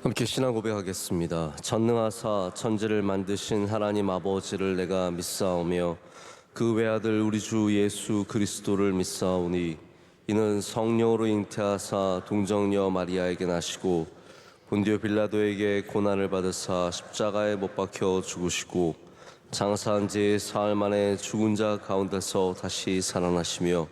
함께 신앙 고백하겠습니다. 전능하사 천지를 만드신 하나님 아버지를 내가 믿사오며 그 외아들 우리 주 예수 그리스도를 믿사오니 이는 성령으로 잉태하사 동정녀 마리아에게 나시고 본디오 빌라도에게 고난을 받으사 십자가에 못 박혀 죽으시고 장사한 지 사흘 만에 죽은 자 가운데서 다시 살아나시며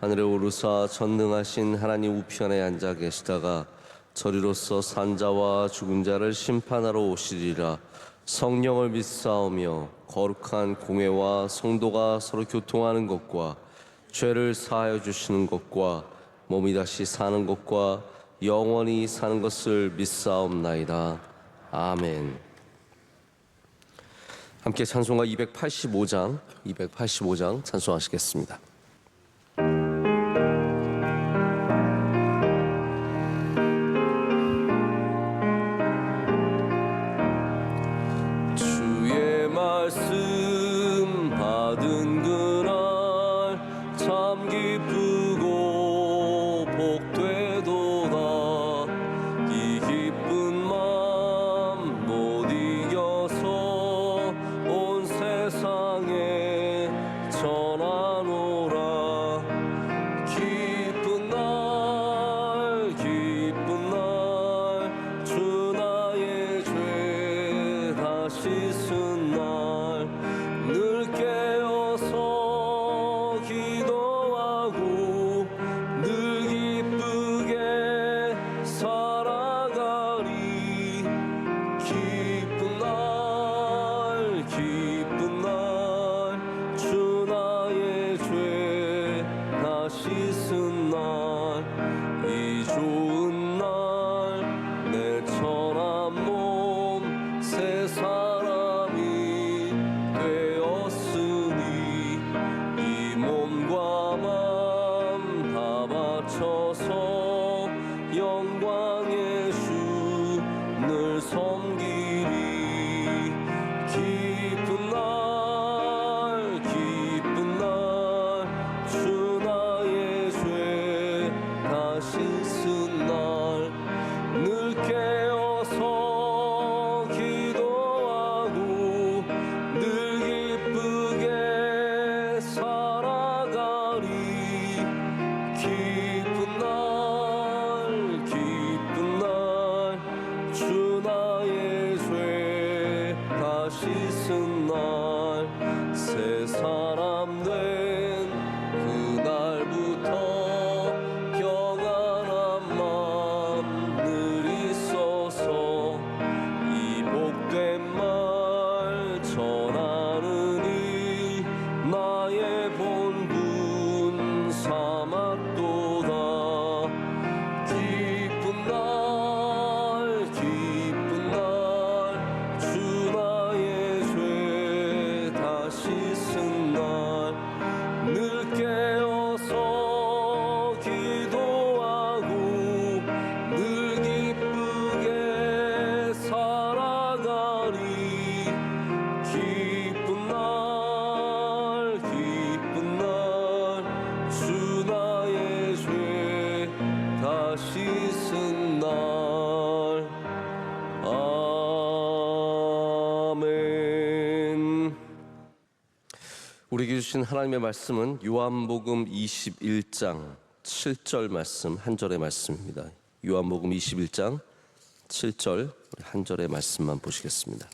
하늘에 오르사 전능하신 하나님 우편에 앉아 계시다가 저리로서 산자와 죽은 자를 심판하러 오시리라. 성령을 믿사오며 거룩한 공회와 성도가 서로 교통하는 것과 죄를 사하여 주시는 것과 몸이 다시 사는 것과 영원히 사는 것을 믿사옵나이다. 아멘. 함께 찬송가 285장 찬송하시겠습니다. 말씀 받은 그날 참 기쁘고 복되도다. 이 기쁜 맘 못 이겨서 온 세상에 전하노라. 기쁜 날 주 나의 죄 다 씻은 날 늘 깨어서 기도하고 늘 기쁘게 살아가리. 기쁜 날 주 나의 죄 다 씻은 날 이 좋은 날 내 천한 몸 새 사람이 되었으니 이 몸과 맘 다 바쳐서 영광의 주 늘 섬기리. 기쁜 날 주 나의 죄 다 씻은 날 늘 깨어서 기도하고 늘 기쁘게 살아가리. 기쁜 날 주 나의 죄 다 씻은 날 새 사람 된 그날부터 평안한 맘 늘 있어서 이 복된 말 전하느니 나의 본분 삼았도다. 기쁜 날 주 나의 죄 다 씻은 날 늘 깨어서 기도하고 늘 기쁘게 살아가리. 기쁜 날 주 나의 죄 다 씻은 날. 아멘. 우리에게 주신 하나님의 말씀은 요한복음 21장 7절 말씀 한 절의 말씀입니다. 요한복음 21장 7절 한 절의 말씀만 보시겠습니다.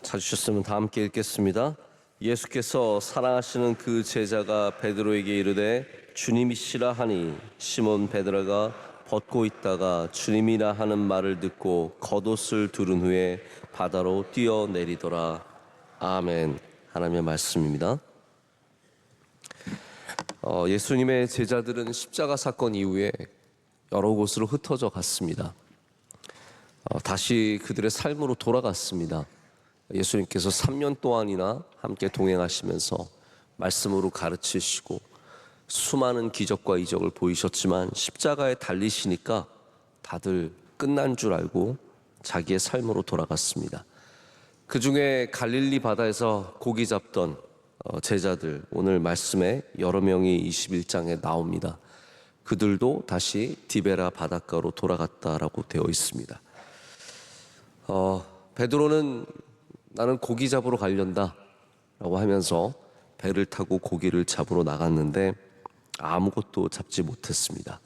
찾으셨으면 다 함께 읽겠습니다. 예수께서 사랑하시는 그 제자가 베드로에게 이르되 주님이시라 하니 시몬 베드로가 벗고 있다가 주님이라 하는 말을 듣고 겉옷을 두른 후에 바다로 뛰어내리더라. 아멘. 하나님의 말씀입니다. 예수님의 제자들은 십자가 사건 이후에 여러 곳으로 흩어져 갔습니다. 다시 그들의 삶으로 돌아갔습니다. 예수님께서 3년 동안이나 함께 동행하시면서 말씀으로 가르치시고 수많은 기적과 이적을 보이셨지만 십자가에 달리시니까 다들 끝난 줄 알고 자기의 삶으로 돌아갔습니다. 그 중에 갈릴리 바다에서 고기 잡던 제자들, 오늘 말씀에 여러 명이 21장에 나옵니다. 그들도 다시 디베라 바닷가로 돌아갔다라고 되어 있습니다. 베드로는 나는 고기 잡으러 가련다 라고 하면서 배를 타고 고기를 잡으러 나갔는데 아무것도 잡지 못했습니다.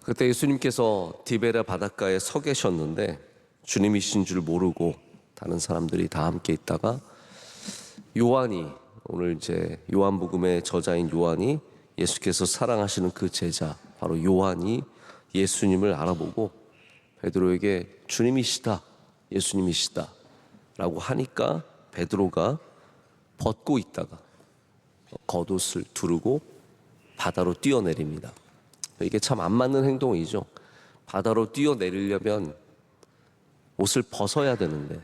그때 예수님께서 디베라 바닷가에 서 계셨는데 주님이신 줄 모르고 다른 사람들이 다 함께 있다가 요한이, 오늘 이제 요한복음의 저자인 요한이, 예수께서 사랑하시는 그 제자 바로 요한이 예수님을 알아보고 베드로에게 주님이시다, 예수님이시다 라고 하니까 베드로가 벗고 있다가 겉옷을 두르고 바다로 뛰어내립니다. 이게 참 안 맞는 행동이죠. 바다로 뛰어내리려면 옷을 벗어야 되는데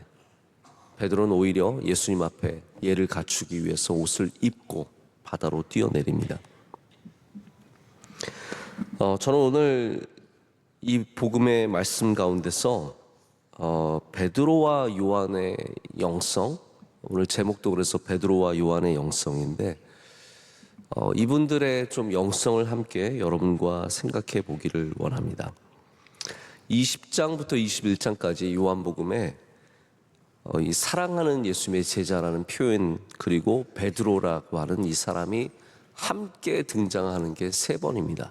베드로는 오히려 예수님 앞에 예를 갖추기 위해서 옷을 입고 바다로 뛰어내립니다. 저는 오늘 이 복음의 말씀 가운데서 베드로와 요한의 영성, 오늘 제목도 그래서 베드로와 요한의 영성인데 이분들의 좀 영성을 함께 여러분과 생각해 보기를 원합니다. 20장부터 21장까지 요한복음에 이 사랑하는 예수님의 제자라는 표현, 그리고 베드로라고 하는 이 사람이 함께 등장하는 게 3번입니다.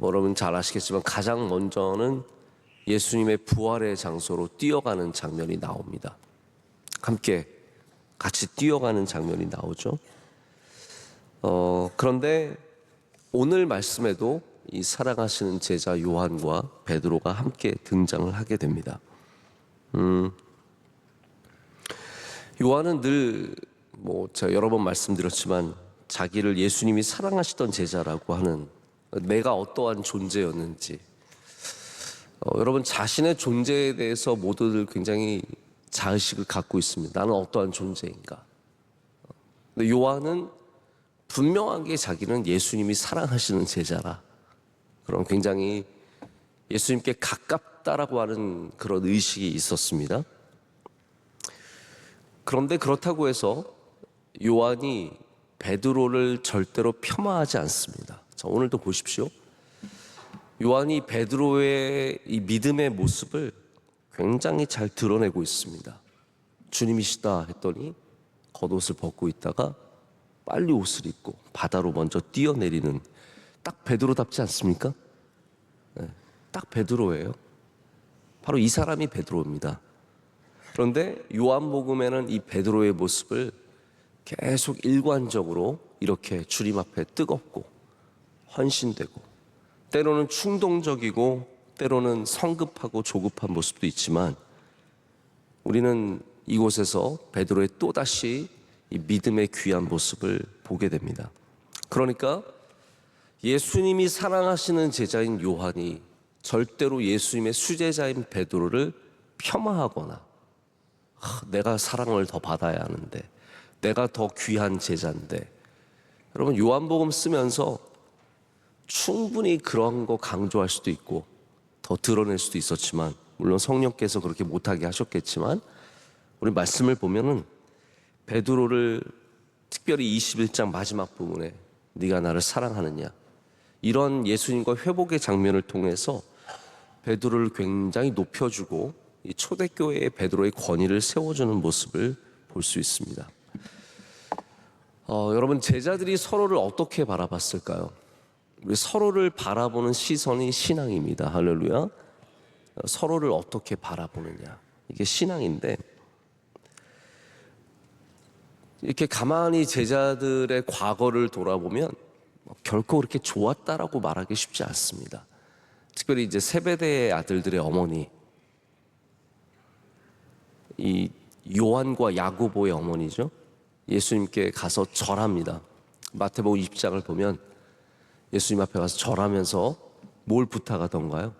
여러분 잘 아시겠지만 가장 먼저는 예수님의 부활의 장소로 뛰어가는 장면이 나옵니다. 함께 같이 뛰어가는 장면이 나오죠. 그런데 오늘 말씀에도 이 사랑하시는 제자 요한과 베드로가 함께 등장을 하게 됩니다. 요한은 늘 제가 여러 번 말씀드렸지만 자기를 예수님이 사랑하시던 제자라고 하는, 내가 어떠한 존재였는지, 여러분 자신의 존재에 대해서 모두들 굉장히 자의식을 갖고 있습니다. 나는 어떠한 존재인가. 근데 요한은 분명하게 자기는 예수님이 사랑하시는 제자라, 그런 굉장히 예수님께 가깝다라고 하는 그런 의식이 있었습니다. 그런데 그렇다고 해서 요한이 베드로를 절대로 폄하하지 않습니다. 자, 오늘도 보십시오. 요한이 베드로의 이 믿음의 모습을 굉장히 잘 드러내고 있습니다. 주님이시다 했더니 겉옷을 벗고 있다가 빨리 옷을 입고 바다로 먼저 뛰어내리는, 딱 베드로답지 않습니까? 네, 딱 베드로예요. 바로 이 사람이 베드로입니다. 그런데 요한복음에는 이 베드로의 모습을 계속 일관적으로 이렇게 주님 앞에 뜨겁고 헌신되고, 때로는 충동적이고 때로는 성급하고 조급한 모습도 있지만, 우리는 이곳에서 베드로의 또다시 이 믿음의 귀한 모습을 보게 됩니다. 그러니까 예수님이 사랑하시는 제자인 요한이 절대로 예수님의 수제자인 베드로를 폄하하거나 내가 사랑을 더 받아야 하는데, 내가 더 귀한 제자인데, 여러분 요한복음 쓰면서 충분히 그런 거 강조할 수도 있고 더 드러낼 수도 있었지만, 물론 성령께서 그렇게 못하게 하셨겠지만, 우리 말씀을 보면은 베드로를 특별히 21장 마지막 부분에 네가 나를 사랑하느냐, 이런 예수님과 회복의 장면을 통해서 베드로를 굉장히 높여주고 이 초대교회의 베드로의 권위를 세워주는 모습을 볼 수 있습니다. 여러분 제자들이 서로를 어떻게 바라봤을까요? 우리 서로를 바라보는 시선이 신앙입니다. 할렐루야. 서로를 어떻게 바라보느냐, 이게 신앙인데, 이렇게 가만히 제자들의 과거를 돌아보면 결코 그렇게 좋았다라고 말하기 쉽지 않습니다. 특별히 이제 세베대의 아들들의 어머니, 이 요한과 야고보의 어머니죠. 예수님께 가서 절합니다. 마태복음 20장을 보면 예수님 앞에 가서 절하면서 뭘 부탁하던가요?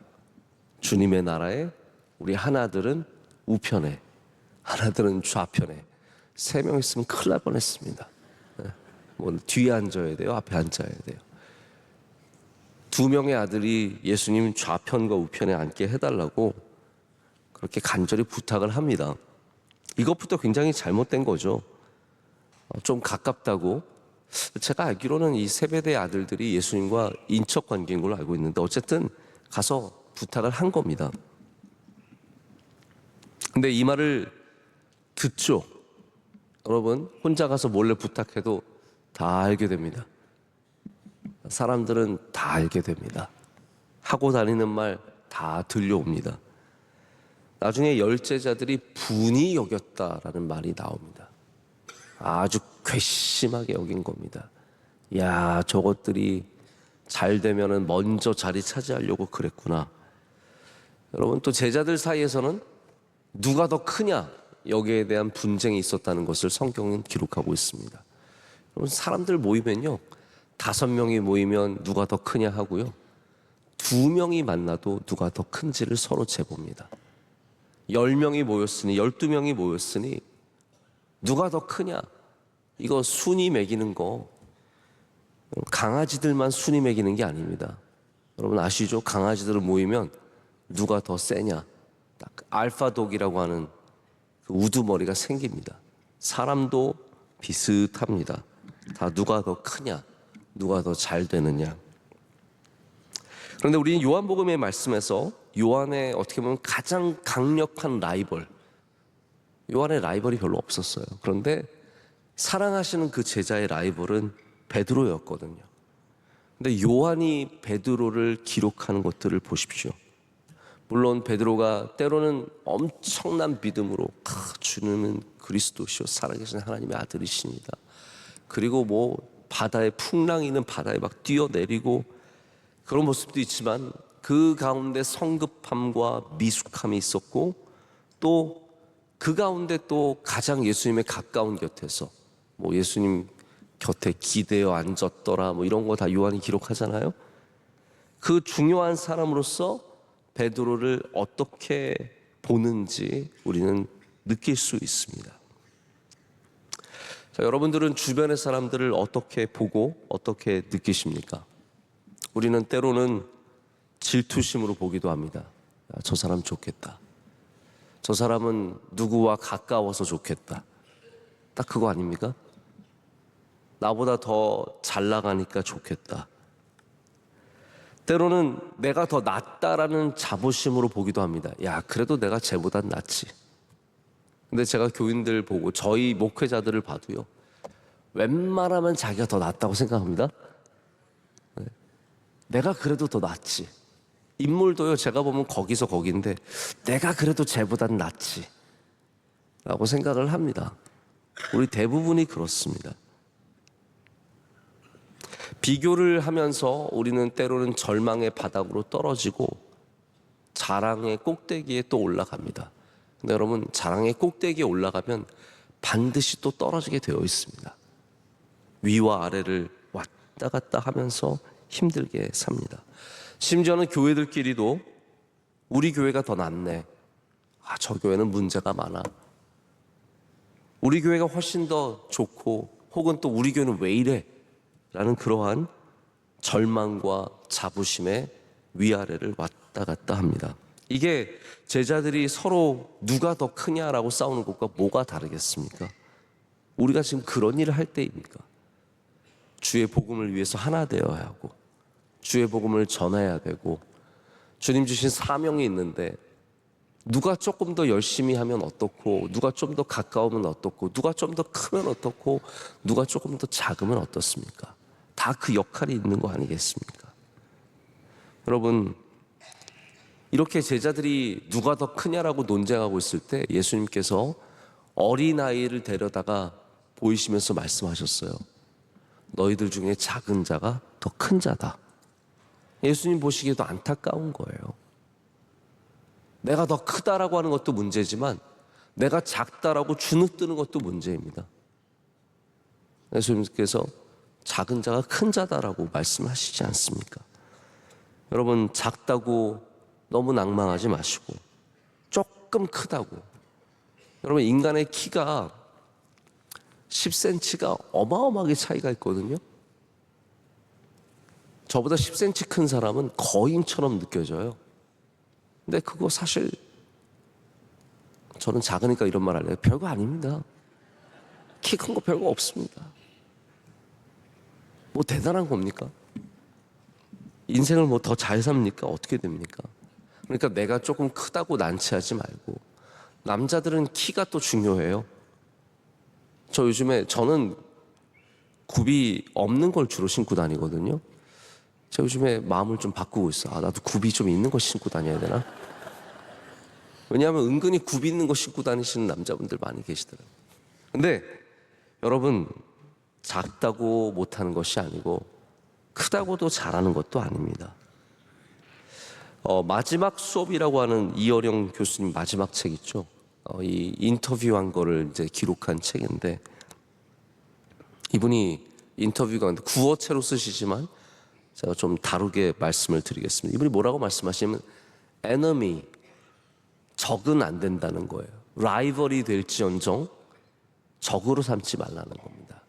주님의 나라에 우리 하나들은 우편에, 하나들은 좌편에, 3명 있으면 큰일 날 뻔했습니다. 뒤에 앉아야 돼요, 앞에 앉아야 돼요. 2명의 아들이 예수님 좌편과 우편에 앉게 해달라고 그렇게 간절히 부탁을 합니다. 이것부터 굉장히 잘못된 거죠. 좀 가깝다고. 제가 알기로는 이 세베대의 아들들이 예수님과 인척 관계인 걸로 알고 있는데 어쨌든 가서 부탁을 한 겁니다. 근데 이 말을 듣죠. 여러분, 혼자 가서 몰래 부탁해도 다 알게 됩니다. 사람들은 다 알게 됩니다. 하고 다니는 말 다 들려옵니다. 나중에 열제자들이 분이 여겼다라는 말이 나옵니다. 아주 괘씸하게 여긴 겁니다. 야, 저것들이 잘 되면은 먼저 자리 차지하려고 그랬구나. 여러분, 또 제자들 사이에서는 누가 더 크냐, 여기에 대한 분쟁이 있었다는 것을 성경은 기록하고 있습니다. 여러분, 사람들 모이면요, 5명이 모이면 누가 더 크냐 하고요, 2명이 만나도 누가 더 큰지를 서로 재봅니다. 10명이 모였으니, 12명이 모였으니 누가 더 크냐, 이거 순위 매기는 거, 강아지들만 순위 매기는 게 아닙니다. 여러분 아시죠? 강아지들 모이면 누가 더 세냐, 딱 알파독이라고 하는 그 우두머리가 생깁니다. 사람도 비슷합니다. 다 누가 더 크냐, 누가 더 잘 되느냐. 그런데 우리는 요한복음의 말씀에서 요한의 어떻게 보면 가장 강력한 라이벌, 요한의 라이벌이 별로 없었어요. 그런데 사랑하시는 그 제자의 라이벌은 베드로였거든요. 근데 요한이 베드로를 기록하는 것들을 보십시오. 물론 베드로가 때로는 엄청난 믿음으로 주님은 그리스도시요 살아계신 하나님의 아들이십니다. 그리고 뭐 바다에 풍랑이 있는 바다에 막 뛰어내리고 그런 모습도 있지만 그 가운데 성급함과 미숙함이 있었고 또 그 가운데 또 가장 예수님의 가까운 곁에서 뭐 예수님 곁에 기대어 앉았더라 뭐 이런 거 다 요한이 기록하잖아요. 그 중요한 사람으로서 베드로를 어떻게 보는지 우리는 느낄 수 있습니다. 자, 여러분들은 주변의 사람들을 어떻게 보고 어떻게 느끼십니까? 우리는 때로는 질투심으로 보기도 합니다. 야, 저 사람 좋겠다. 저 사람은 누구와 가까워서 좋겠다. 딱 그거 아닙니까? 나보다 더 잘 나가니까 좋겠다. 때로는 내가 더 낫다라는 자부심으로 보기도 합니다. 야, 그래도 내가 쟤보단 낫지. 근데 제가 교인들 보고 저희 목회자들을 봐도요, 웬만하면 자기가 더 낫다고 생각합니다. 내가 그래도 더 낫지. 인물도요, 제가 보면 거기서 거긴데 내가 그래도 쟤보단 낫지 라고 생각을 합니다. 우리 대부분이 그렇습니다. 비교를 하면서 우리는 때로는 절망의 바닥으로 떨어지고 자랑의 꼭대기에 또 올라갑니다. 근데 여러분, 자랑의 꼭대기에 올라가면 반드시 또 떨어지게 되어 있습니다. 위와 아래를 왔다 갔다 하면서 힘들게 삽니다. 심지어는 교회들끼리도 우리 교회가 더 낫네. 아, 저 교회는 문제가 많아. 우리 교회가 훨씬 더 좋고 혹은 또 우리 교회는 왜 이래? 라는 그러한 절망과 자부심의 위아래를 왔다 갔다 합니다. 이게 제자들이 서로 누가 더 크냐라고 싸우는 것과 뭐가 다르겠습니까? 우리가 지금 그런 일을 할 때입니까? 주의 복음을 위해서 하나 되어야 하고 주의 복음을 전해야 되고 주님 주신 사명이 있는데 누가 조금 더 열심히 하면 어떻고 누가 좀 더 가까우면 어떻고 누가 좀 더 크면 어떻고 누가 조금 더 작으면 어떻습니까? 다 그 역할이 있는 거 아니겠습니까? 여러분, 이렇게 제자들이 누가 더 크냐라고 논쟁하고 있을 때 예수님께서 어린아이를 데려다가 보이시면서 말씀하셨어요. 너희들 중에 작은 자가 더 큰 자다. 예수님 보시기에도 안타까운 거예요. 내가 더 크다라고 하는 것도 문제지만 내가 작다라고 주눅드는 것도 문제입니다. 예수님께서 작은 자가 큰 자다라고 말씀하시지 않습니까? 여러분, 작다고 너무 낭망하지 마시고 조금 크다고. 여러분, 인간의 키가 10cm가 어마어마하게 차이가 있거든요. 저보다 10cm 큰 사람은 거인처럼 느껴져요. 근데 그거 사실 저는 작으니까 이런 말 할래요. 별거 아닙니다. 키 큰 거 별거 없습니다. 뭐 대단한 겁니까? 인생을 뭐 더 잘 삽니까? 어떻게 됩니까? 그러니까 내가 조금 크다고 난치하지 말고, 남자들은 키가 또 중요해요. 저는 굽이 없는 걸 주로 신고 다니거든요. 제가 요즘에 마음을 좀 바꾸고 있어. 나도 굽이 좀 있는 거 신고 다녀야 되나? 왜냐하면 은근히 굽이 있는 거 신고 다니시는 남자분들 많이 계시더라고요. 근데 여러분, 작다고 못하는 것이 아니고 크다고도 잘하는 것도 아닙니다. 마지막 수업이라고 하는 이어령 교수님 마지막 책 있죠. 이 인터뷰한 거를 이제 기록한 책인데, 이분이 인터뷰가 구어체로 쓰시지만 제가 좀 다르게 말씀을 드리겠습니다. 이분이 뭐라고 말씀하시냐면, enemy, 적은 안 된다는 거예요. 라이벌이 될지언정 적으로 삼지 말라는 겁니다.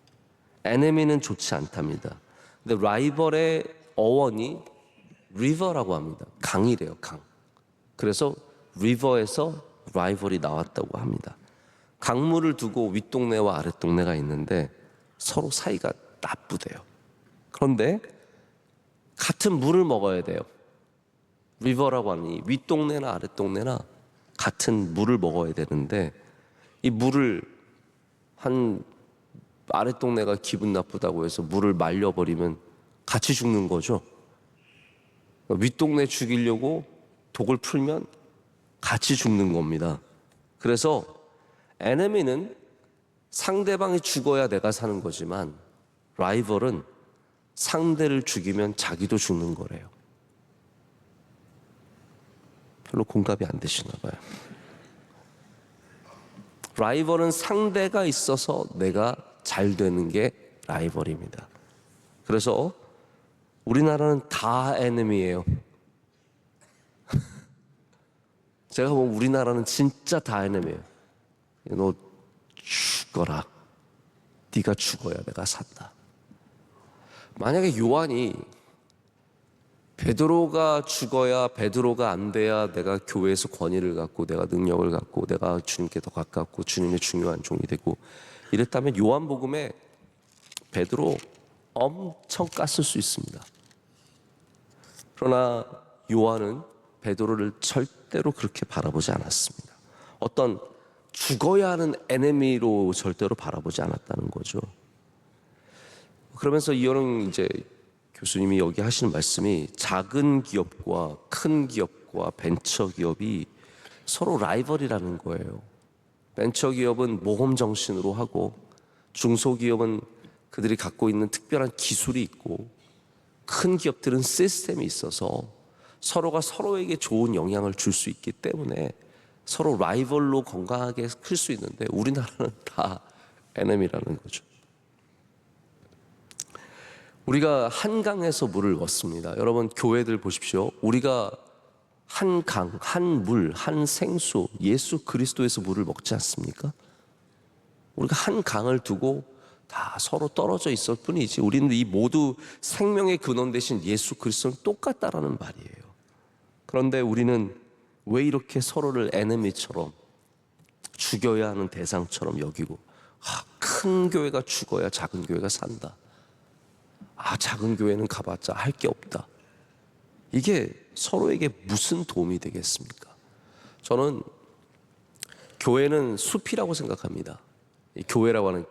enemy는 좋지 않답니다. 근데 라이벌의 어원이 river라고 합니다. 강이래요, 강. 그래서 river에서 라이벌이 나왔다고 합니다. 강물을 두고 윗동네와 아랫동네가 있는데 서로 사이가 나쁘대요. 그런데 같은 물을 먹어야 돼요. 리버라고 하니 윗동네나 아랫동네나 같은 물을 먹어야 되는데, 이 물을 아랫동네가 기분 나쁘다고 해서 물을 말려버리면 같이 죽는 거죠. 윗동네 죽이려고 독을 풀면 같이 죽는 겁니다. 그래서 에네미는 상대방이 죽어야 내가 사는 거지만, 라이벌은 상대를 죽이면 자기도 죽는 거래요. 별로 공감이 안 되시나 봐요. 라이벌은 상대가 있어서 내가 잘 되는 게 라이벌입니다. 그래서 우리나라는 다 에네미예요. 제가 보면 우리나라는 진짜 다 에네미예요. 너 죽어라. 네가 죽어야 내가 산다. 만약에 요한이 베드로가 죽어야, 베드로가 안 돼야 내가 교회에서 권위를 갖고 내가 능력을 갖고 내가 주님께 더 가깝고 주님의 중요한 종이 되고 이랬다면, 요한복음에 베드로 엄청 깠을 수 있습니다. 그러나 요한은 베드로를 절대로 그렇게 바라보지 않았습니다. 어떤 죽어야 하는 에네미로 절대로 바라보지 않았다는 거죠. 그러면서 이어령 이제 교수님이 여기 하시는 말씀이, 작은 기업과 큰 기업과 벤처 기업이 서로 라이벌이라는 거예요. 벤처 기업은 모험 정신으로 하고, 중소기업은 그들이 갖고 있는 특별한 기술이 있고, 큰 기업들은 시스템이 있어서 서로가 서로에게 좋은 영향을 줄 수 있기 때문에 서로 라이벌로 건강하게 클 수 있는데, 우리나라는 다 에네미라는 거죠. 우리가 한강에서 물을 얻습니다. 여러분, 교회들 보십시오. 우리가 한 강, 한 물, 한 생수, 예수 그리스도에서 물을 먹지 않습니까? 우리가 한 강을 두고 다 서로 떨어져 있을 뿐이지, 우리는 이 모두 생명의 근원 되신 예수 그리스도는 똑같다라는 말이에요. 그런데 우리는 왜 이렇게 서로를 에네미처럼, 죽여야 하는 대상처럼 여기고, 큰 교회가 죽어야 작은 교회가 산다. 작은 교회는 가봤자 할 게 없다. 이게 서로에게 무슨 도움이 되겠습니까? 저는 교회는 숲이라고 생각합니다. 이 교회라고 하는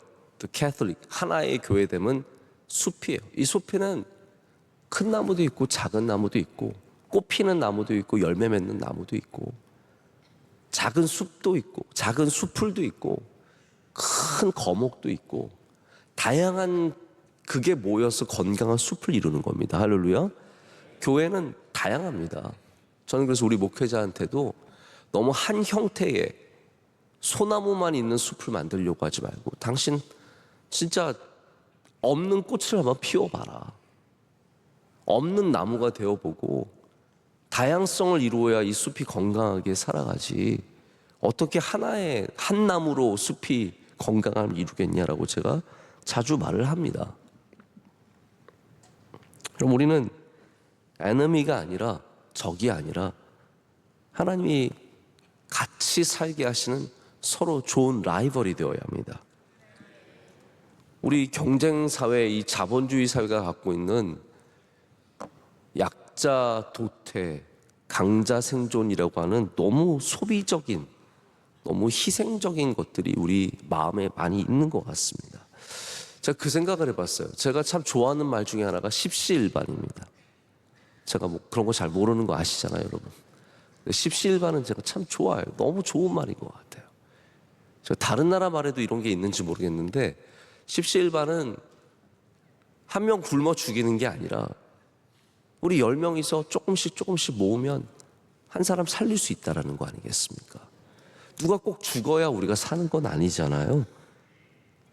캐톨릭, 하나의 교회됨은 숲이에요. 이 숲에는 큰 나무도 있고 작은 나무도 있고, 꽃 피는 나무도 있고 열매 맺는 나무도 있고, 작은 숲도 있고 작은 수풀도 있고 큰 거목도 있고, 다양한 그게 모여서 건강한 숲을 이루는 겁니다. 할렐루야. 교회는 다양합니다. 저는 그래서 우리 목회자한테도 너무 한 형태의 소나무만 있는 숲을 만들려고 하지 말고, 당신 진짜 없는 꽃을 한번 피워봐라. 없는 나무가 되어보고 다양성을 이루어야 이 숲이 건강하게 살아가지, 어떻게 하나의 한 나무로 숲이 건강함을 이루겠냐라고 제가 자주 말을 합니다. 그럼 우리는 에너미가 아니라, 적이 아니라 하나님이 같이 살게 하시는 서로 좋은 라이벌이 되어야 합니다. 우리 경쟁 사회, 이 자본주의 사회가 갖고 있는 약자 도태, 강자 생존이라고 하는 너무 소비적인, 너무 희생적인 것들이 우리 마음에 많이 있는 것 같습니다. 제가 그 생각을 해봤어요. 제가 참 좋아하는 말 중에 하나가 십시일반입니다. 제가 뭐 그런 거 잘 모르는 거 아시잖아요, 여러분. 십시일반은 제가 참 좋아해요. 너무 좋은 말인 것 같아요. 제가 다른 나라 말에도 이런 게 있는지 모르겠는데, 십시일반은 한 명 굶어 죽이는 게 아니라 우리 10명이서 조금씩 모으면 한 사람 살릴 수 있다는 거 아니겠습니까? 누가 꼭 죽어야 우리가 사는 건 아니잖아요.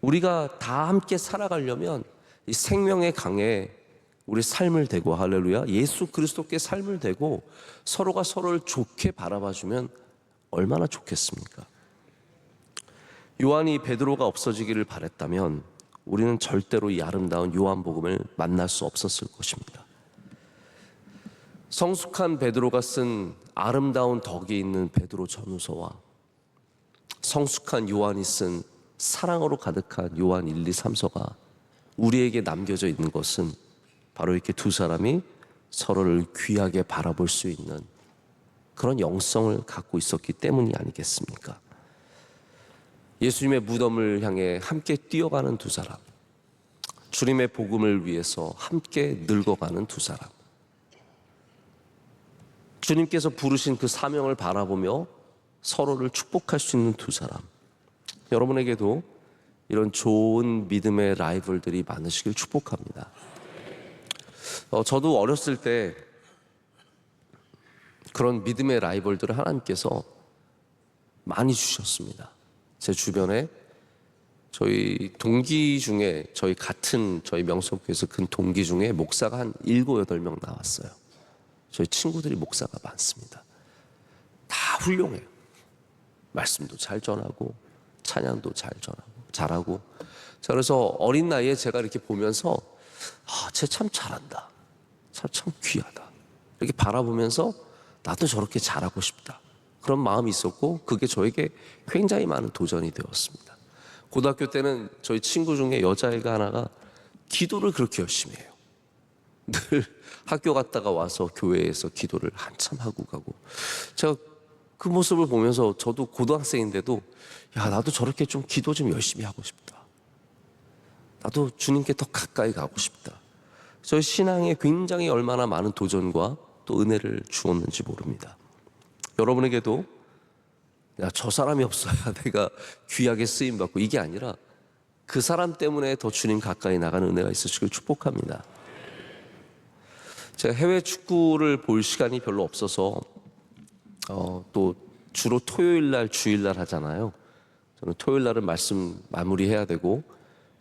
우리가 다 함께 살아가려면 이 생명의 강에 우리 삶을 대고, 할렐루야, 예수 그리스도께 삶을 대고 서로가 서로를 좋게 바라봐주면 얼마나 좋겠습니까? 요한이 베드로가 없어지기를 바랬다면 우리는 절대로 이 아름다운 요한복음을 만날 수 없었을 것입니다. 성숙한 베드로가 쓴 아름다운 덕이 있는 베드로 전후서와 성숙한 요한이 쓴 사랑으로 가득한 요한 1, 2, 3서가 우리에게 남겨져 있는 것은 바로 이렇게 두 사람이 서로를 귀하게 바라볼 수 있는 그런 영성을 갖고 있었기 때문이 아니겠습니까? 예수님의 무덤을 향해 함께 뛰어가는 두 사람, 주님의 복음을 위해서 함께 늙어가는 두 사람, 주님께서 부르신 그 사명을 바라보며 서로를 축복할 수 있는 두 사람, 여러분에게도 이런 좋은 믿음의 라이벌들이 많으시길 축복합니다. 저도 어렸을 때 그런 믿음의 라이벌들을 하나님께서 많이 주셨습니다. 제 주변에 저희 동기 중에, 저희 명석교회에서 큰 동기 중에 목사가 한 7, 8명 나왔어요. 저희 친구들이 목사가 많습니다. 다 훌륭해요. 말씀도 잘 전하고 찬양도 잘하고. 자, 그래서 어린 나이에 제가 이렇게 보면서 쟤 참 잘한다, 참 귀하다, 이렇게 바라보면서 나도 저렇게 잘하고 싶다, 그런 마음이 있었고, 그게 저에게 굉장히 많은 도전이 되었습니다. 고등학교 때는 저희 친구 중에 여자애가 하나가 기도를 그렇게 열심히 해요. 늘 학교 갔다가 와서 교회에서 기도를 한참 하고 가고, 제가 그 모습을 보면서 저도 고등학생인데도 나도 저렇게 좀 기도 좀 열심히 하고 싶다, 나도 주님께 더 가까이 가고 싶다. 저희 신앙에 굉장히 얼마나 많은 도전과 또 은혜를 주었는지 모릅니다. 여러분에게도 저 사람이 없어야 내가 귀하게 쓰임받고, 이게 아니라 그 사람 때문에 더 주님 가까이 나가는 은혜가 있으시길 축복합니다. 제가 해외 축구를 볼 시간이 별로 없어서 또 주로 토요일날, 주일날 하잖아요. 저는 토요일날은 말씀 마무리해야 되고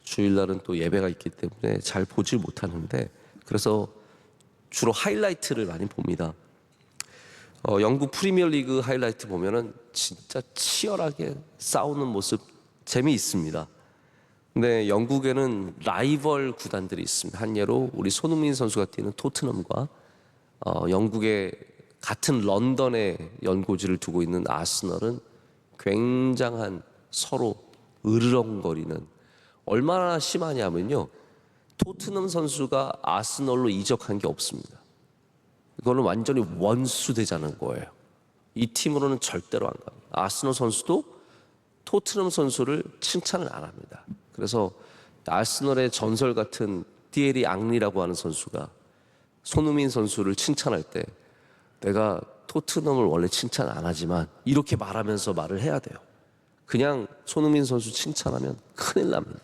주일날은 또 예배가 있기 때문에 잘 보질 못하는데, 그래서 주로 하이라이트를 많이 봅니다. 영국 프리미어리그 하이라이트 보면은 진짜 치열하게 싸우는 모습 재미있습니다. 근데 영국에는 라이벌 구단들이 있습니다. 한 예로 우리 손흥민 선수가 뛰는 토트넘과 영국의 같은 런던에 연고지를 두고 있는 아스널은 굉장한 서로 으르렁거리는, 얼마나 심하냐면요, 토트넘 선수가 아스널로 이적한 게 없습니다. 이거는 완전히 원수되자는 거예요. 이 팀으로는 절대로 안 갑니다. 아스널 선수도 토트넘 선수를 칭찬을 안 합니다. 그래서 아스널의 전설 같은 티에리 앙리라고 하는 선수가 손흥민 선수를 칭찬할 때, 내가 토트넘을 원래 칭찬 안 하지만 이렇게 말하면서 말을 해야 돼요. 그냥 손흥민 선수 칭찬하면 큰일 납니다.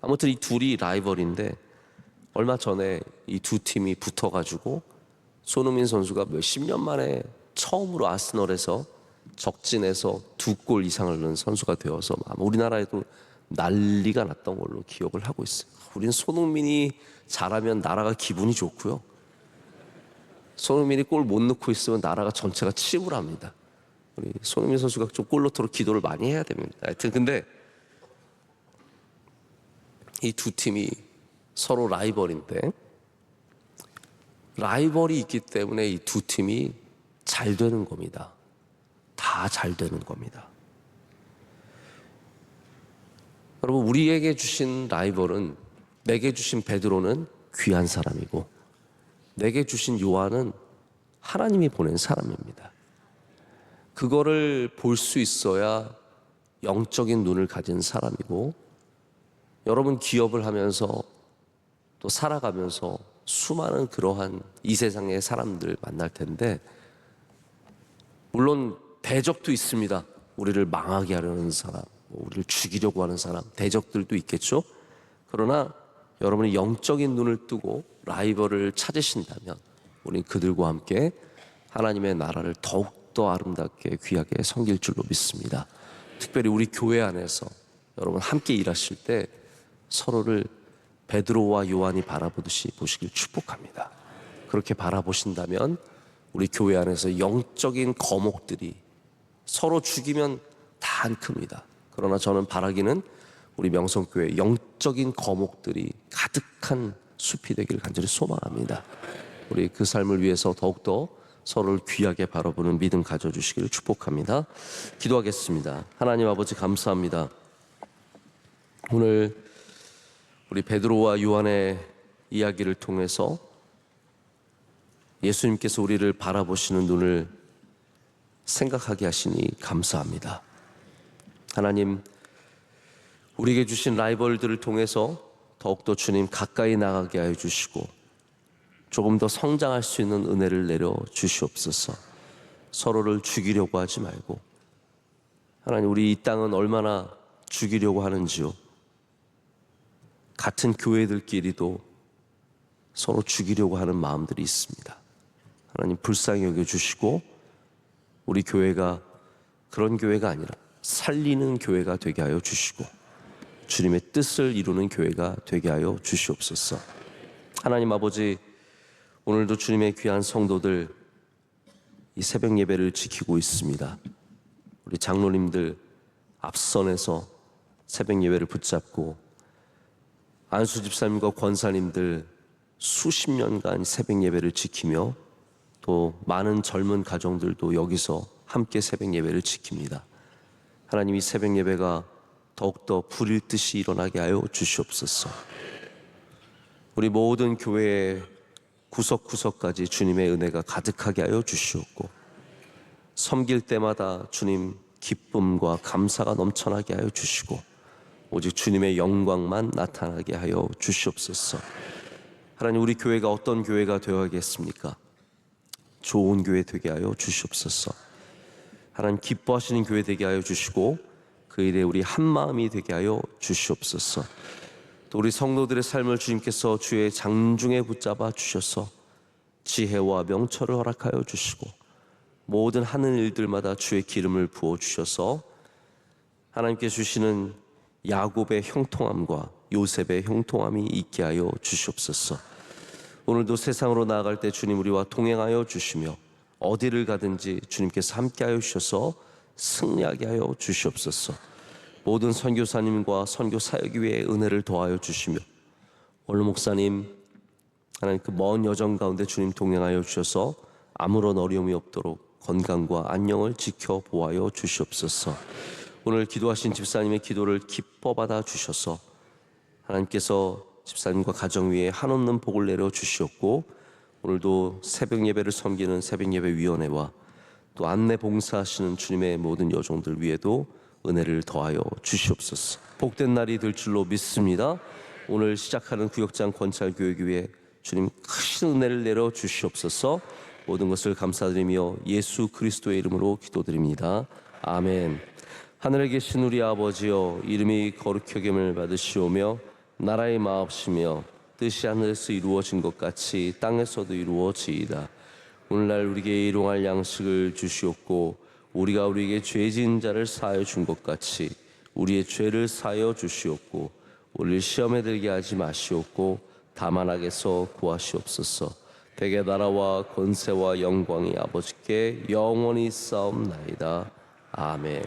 아무튼 이 둘이 라이벌인데, 얼마 전에 이 두 팀이 붙어가지고 손흥민 선수가 몇십 년 만에 처음으로 아스널에서 적진에서 2골 이상을 넣은 선수가 되어서 우리나라에도 난리가 났던 걸로 기억을 하고 있어요. 우리는 손흥민이 잘하면 나라가 기분이 좋고요, 손흥민이 골 못 넣고 있으면 나라가 전체가 침울합니다. 우리 손흥민 선수가 좀 골 넣도록 기도를 많이 해야 됩니다. 하여튼 근데 이 두 팀이 서로 라이벌인데, 라이벌이 있기 때문에 이 두 팀이 잘 되는 겁니다. 다 잘 되는 겁니다. 여러분, 우리에게 주신 라이벌은, 내게 주신 베드로는 귀한 사람이고 내게 주신 요한은 하나님이 보낸 사람입니다. 그거를 볼 수 있어야 영적인 눈을 가진 사람이고, 여러분 기업을 하면서 또 살아가면서 수많은 그러한 이 세상의 사람들 만날 텐데, 물론 대적도 있습니다. 우리를 망하게 하려는 사람, 우리를 죽이려고 하는 사람, 대적들도 있겠죠. 그러나 여러분이 영적인 눈을 뜨고 라이벌을 찾으신다면 우리는 그들과 함께 하나님의 나라를 더욱더 아름답게 귀하게 섬길 줄로 믿습니다. 특별히 우리 교회 안에서 여러분 함께 일하실 때 서로를 베드로와 요한이 바라보듯이 보시길 축복합니다. 그렇게 바라보신다면 우리 교회 안에서 영적인 거목들이 서로 죽이면 다 안 큽니다. 그러나 저는 바라기는 우리 명성교회 영적인 거목들이 가득한 숲이 되기를 간절히 소망합니다. 우리 그 삶을 위해서 더욱더 서로를 귀하게 바라보는 믿음 가져주시기를 축복합니다. 기도하겠습니다. 하나님 아버지, 감사합니다. 오늘 우리 베드로와 요한의 이야기를 통해서 예수님께서 우리를 바라보시는 눈을 생각하게 하시니 감사합니다. 하나님, 우리에게 주신 라이벌들을 통해서 더욱더 주님 가까이 나가게 하여 주시고 조금 더 성장할 수 있는 은혜를 내려 주시옵소서. 서로를 죽이려고 하지 말고, 하나님, 우리 이 땅은 얼마나 죽이려고 하는지요. 같은 교회들끼리도 서로 죽이려고 하는 마음들이 있습니다. 하나님, 불쌍히 여겨주시고 우리 교회가 그런 교회가 아니라 살리는 교회가 되게 하여 주시고 주님의 뜻을 이루는 교회가 되게 하여 주시옵소서. 하나님 아버지, 오늘도 주님의 귀한 성도들 이 새벽 예배를 지키고 있습니다. 우리 장로님들 앞선에서 새벽 예배를 붙잡고, 안수 집사님과 권사님들 수십 년간 새벽 예배를 지키며, 또 많은 젊은 가정들도 여기서 함께 새벽 예배를 지킵니다. 하나님, 이 새벽 예배가 더욱더 불일 듯이 일어나게 하여 주시옵소서. 우리 모든 교회의 구석구석까지 주님의 은혜가 가득하게 하여 주시옵고, 섬길 때마다 주님 기쁨과 감사가 넘쳐나게 하여 주시고 오직 주님의 영광만 나타나게 하여 주시옵소서. 하나님, 우리 교회가 어떤 교회가 되어야겠습니까? 좋은 교회 되게 하여 주시옵소서. 하나님, 기뻐하시는 교회 되게 하여 주시고 그 일에 우리 한마음이 되게 하여 주시옵소서. 또 우리 성도들의 삶을 주님께서 주의 장중에 붙잡아 주셔서 지혜와 명철을 허락하여 주시고 모든 하는 일들마다 주의 기름을 부어 주셔서 하나님께 주시는 야곱의 형통함과 요셉의 형통함이 있게 하여 주시옵소서. 오늘도 세상으로 나아갈 때 주님 우리와 동행하여 주시며 어디를 가든지 주님께서 함께하여 주셔서 승리하게 하여 주시옵소서. 모든 선교사님과 선교 사역 위에 은혜를 더하여 주시며 오늘 목사님 하나님 그 먼 여정 가운데 주님 동행하여 주셔서 아무런 어려움이 없도록 건강과 안녕을 지켜 보하여 주시옵소서. 오늘 기도하신 집사님의 기도를 기뻐 받아 주셔서 하나님께서 집사님과 가정 위에 한없는 복을 내려 주시옵고, 오늘도 새벽 예배를 섬기는 새벽 예배 위원회와 또 안내 봉사하시는 주님의 모든 여종들 위에도 은혜를 더하여 주시옵소서. 복된 날이 될 줄로 믿습니다. 오늘 시작하는 구역장 권찰교회교회 주님 크신 은혜를 내려 주시옵소서. 모든 것을 감사드리며 예수 그리스도의 이름으로 기도드립니다. 아멘. 하늘에 계신 우리 아버지여, 이름이 거룩히 여김을 받으시오며 나라의 마옵시며 뜻이 하늘에서 이루어진 것 같이 땅에서도 이루어지이다. 오늘날 우리에게 일용할 양식을 주시옵고 우리가 우리에게 죄 지은 자를 사하여 준 것 같이 우리의 죄를 사하여 주시옵고 우리를 시험에 들게 하지 마시옵고 다만 악에서 구하시옵소서. 대개 나라와 권세와 영광이 아버지께 영원히 싸움나이다. 아멘.